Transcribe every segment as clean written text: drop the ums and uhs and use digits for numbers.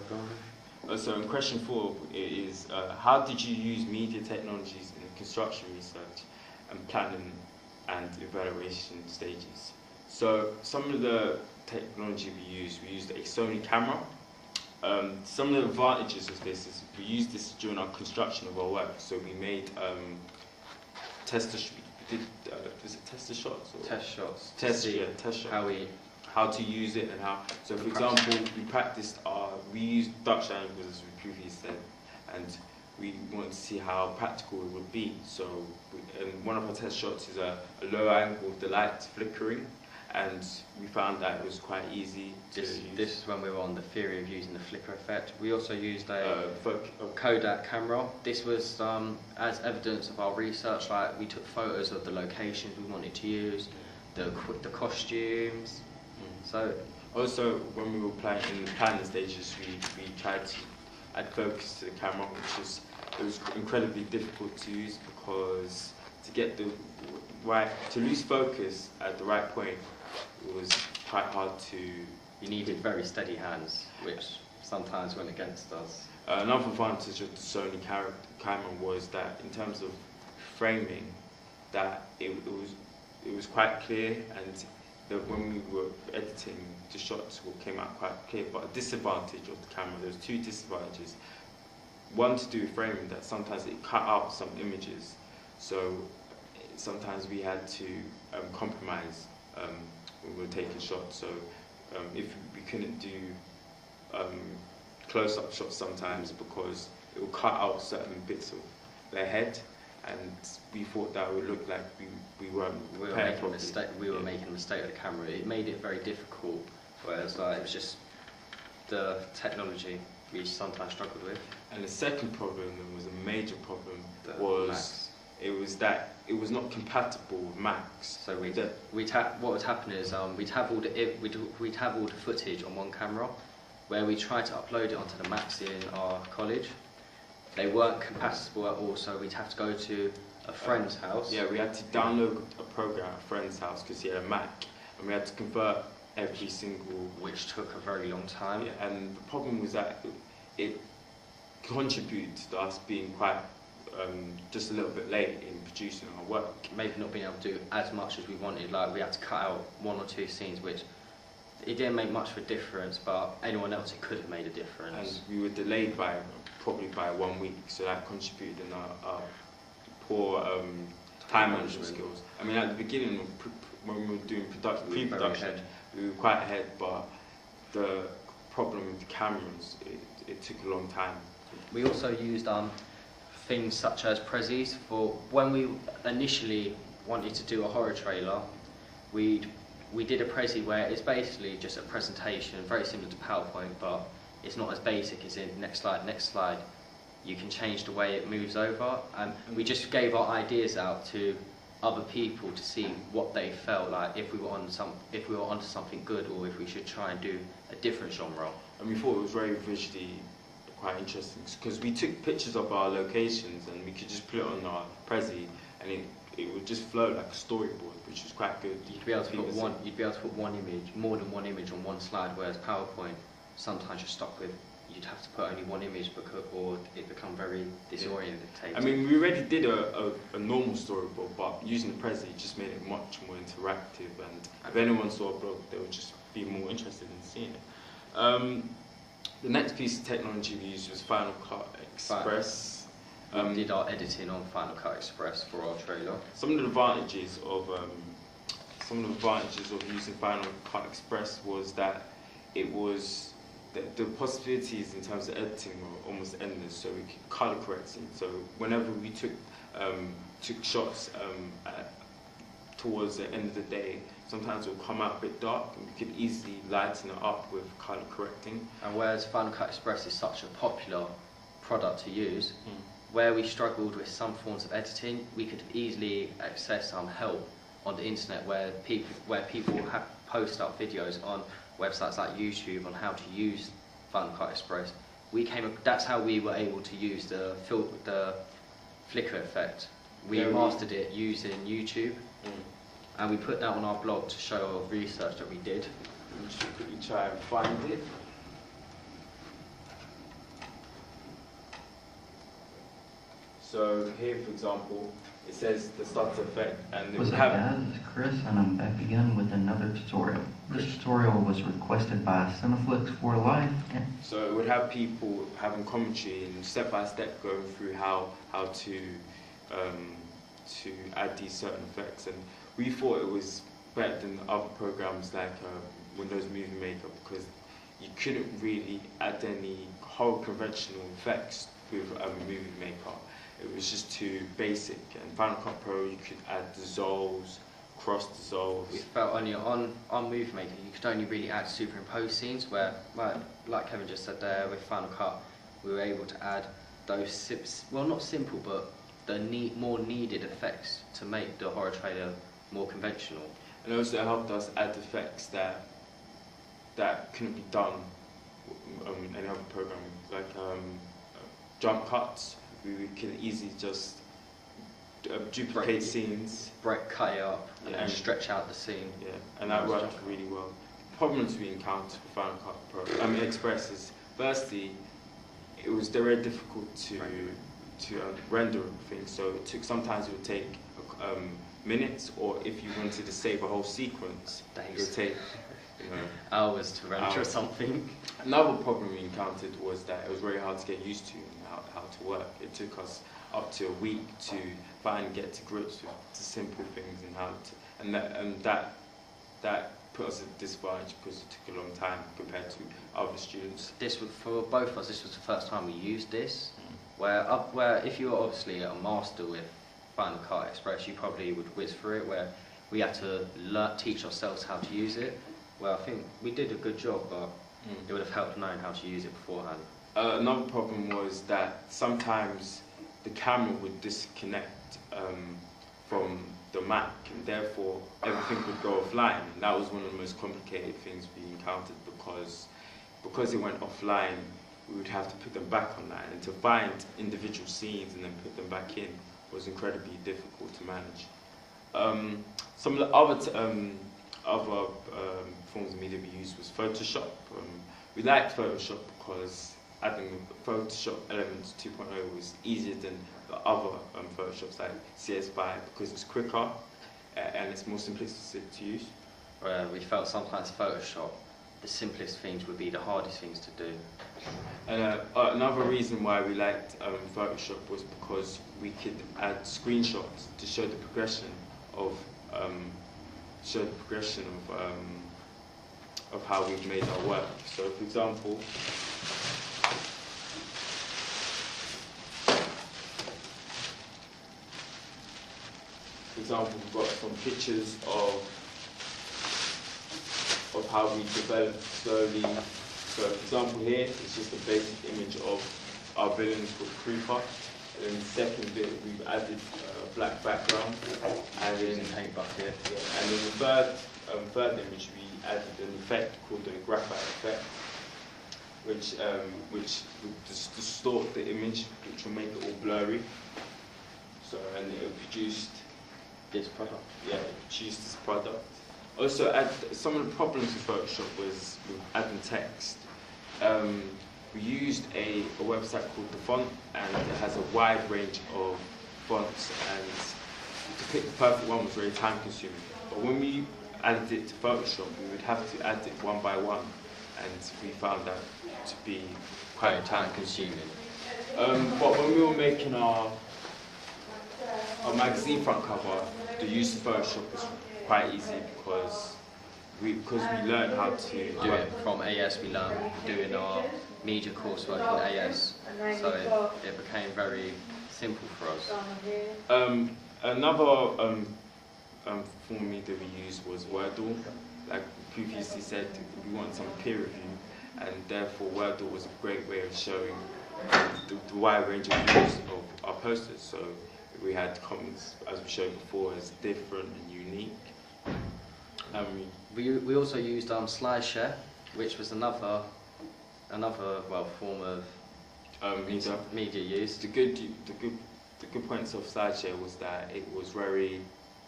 Go on. So in question 4 is, how did you use media technologies in construction research and planning and evaluation stages? So some of the technology we used a Sony camera. Some of the advantages of this is we used this during our construction of our work. So we made tester shots? Or? Test shots. Test shots. How to use it and how. So for example, we used Dutch angles as we previously said, and we wanted to see how practical it would be. So one of our test shots is a low angle with the lights flickering, and we found that it was quite easy to use. This is when we were on the theory of using the flicker effect. We also used a Kodak camera. This was as evidence of our research. Like, we took photos of the locations we wanted to use, the costumes. So also, when we were in the planning stages, we tried to add focus to the camera, it was incredibly difficult to use because to get to lose focus at the right point, it was quite hard to. You needed very steady hands, which sometimes went against us. Another advantage of the Sony camera was that in terms of framing, that it was quite clear, and that when we were editing, the shots came out quite clear. But a disadvantage of the camera, there's 2 disadvantages. One to do with framing, that sometimes it cut out some images, so sometimes we had to compromise when we were taking shots. So if we couldn't do close-up shots sometimes because it would cut out certain bits of their head, and we thought that would look like we were making a mistake. We were making a mistake with the camera. It made it very difficult. Whereas it was just the technology we sometimes struggled with. And the second problem, and was a major problem, was it was not compatible with Macs. So what would happen is we'd have all the footage on one camera, where we tried to upload it onto the Macs in our college. They weren't compatible at all, so we'd have to go to a friend's house. Yeah, we had to download a program at a friend's house because he had a Mac, and we had to convert every single. Which took a very long time. Yeah, and the problem was that it contributed to us being quite just a little bit late in producing our work. Maybe not being able to do as much as we wanted. Like, we had to cut out 1 or 2 scenes, which it didn't make much of a difference, but anyone else it could have made a difference. And we were delayed probably by 1 week, so that contributed in our poor time management skills. I mean, at the beginning, when we were doing pre-production, we were quite ahead, but the problem with the cameras, it took a long time. We also used things such as Prezis for when we initially wanted to do a horror trailer. We did a Prezi where it's basically just a presentation, very similar to PowerPoint, but it's not as basic as in next slide. You can change the way it moves over, and we just gave our ideas out to other people to see what they felt like, if we were onto something good, or if we should try and do a different genre. And we thought it was very visually quite interesting because we took pictures of our locations and we could just put it on our Prezi, and it would just flow like a storyboard, which was quite good. You'd be able to put more than one image on one slide, whereas PowerPoint sometimes you're stuck with. You'd have to put only one image or it become very disorientated. I mean, we already did a normal storyboard, but using the Prezi just made it much more interactive, and if anyone saw a blog, they would just be more interested in seeing it. The next piece of technology we used was Final Cut Express. We did our editing on Final Cut Express for our trailer. Some of the advantages of using Final Cut Express was that it was the possibilities in terms of editing were almost endless. So we could color correcting. So whenever we took shots towards the end of the day, sometimes it would come out a bit dark, and we could easily lighten it up with color correcting. And whereas Final Cut Express is such a popular product to use, where we struggled with some forms of editing, we could easily access some help on the internet where people have post up videos on websites like YouTube on how to use Final Cut Express. That's how we were able to use the flicker effect. We mastered it using YouTube, and we put that on our blog to show our research that we did. We should quickly try and find it. So here, for example, it says the starter effect, and it What's would up, have. guys? It's Chris, and I'm back again with another tutorial. This tutorial was requested by Cineflix for Life. So it would have people having commentary and step by step going through how to add these certain effects, and we thought it was better than other programs like Windows Movie Maker, because you couldn't really add any whole conventional effects with Movie Maker. It was just too basic. And Final Cut Pro, you could add dissolves, cross dissolves. We felt only on Movie Maker you could only really add superimposed scenes, where, like Kevin just said there, with Final Cut we were able to add those, well, not simple, but the more needed effects to make the horror trailer more conventional. And also it helped us add effects that couldn't be done in any other program, like jump cuts. We can easily just duplicate scenes. Cut it up and Yeah. stretch out the scene. Yeah, and that worked really well. Problems we encountered with Final Cut Pro, Express is, firstly, it was very difficult to render things. So sometimes it would take minutes, or if you wanted to save a whole sequence, it would take hours to render something. Another problem we encountered was that it was very hard to get used to and how to work. It took us up to a week to finally get to grips with the simple things and how to, and that put us at a disadvantage because it took a long time compared to other students. This was, for both of us, this was the first time we used this. Where if you were obviously a master with Final Cut Express, you probably would whiz through it. Where we had to teach ourselves how to use it. Well, I think we did a good job, but it would have helped knowing how to use it beforehand. Another problem was that sometimes the camera would disconnect from the Mac, and therefore everything would go offline. And that was one of the most complicated things we encountered, because it went offline, we would have to put them back online, and to find individual scenes and then put them back in was incredibly difficult to manage. Some of the other forms of media we used was Photoshop. We liked Photoshop because adding Photoshop Elements 2.0 was easier than the other Photoshops like CS5, because it's quicker and it's more simplistic to use. Where we felt sometimes Photoshop, the simplest things would be the hardest things to do. And another reason why we liked Photoshop was because we could add screenshots to show the progression of how we've made our work. So, for example, we've got some pictures of how we developed slowly. So, for example, here it's just a basic image of our villains called Creeper. And in the second bit, we've added a black background, and then paint bucket. And in the third image, we added an effect called the graphite effect, which would distort the image, which will make it all blurry. So, and it produced this product. Yeah, it produced this product. Also, some of the problems with Photoshop was with adding text. We used a website called The Font, and it has a wide range of fonts, and to pick the perfect one was very time consuming. But when we added it to Photoshop, we would have to add it one by one, and we found that to be quite time consuming. But when we were making our magazine front cover, the use of Photoshop was quite easy because we learned how to do it from AS. We learned doing our media coursework in AS, so it became very simple for us. Another form of media we used was Wordle. Like previously said, we want some peer review, and therefore Wordle was a great way of showing the wide range of views of our posters. So we had comments, as we showed before, as different and unique. We also used SlideShare, which was another form of media use. The good points of SlideShare was that it was very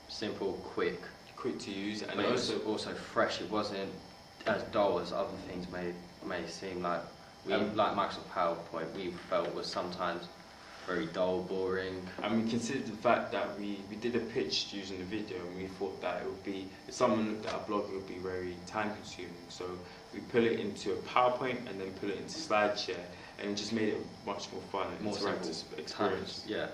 simple, quick to use, and it was also fresh. It wasn't as dull as other things may seem. Like Microsoft PowerPoint, we felt was sometimes very dull, boring. And we considered the fact that we did a pitch using the video, and we thought that it would be, if someone looked at our blog, it would be very time consuming. So we put it into a PowerPoint and then put it into SlideShare, and it just made it much more fun and More interactive simple experience. Yeah.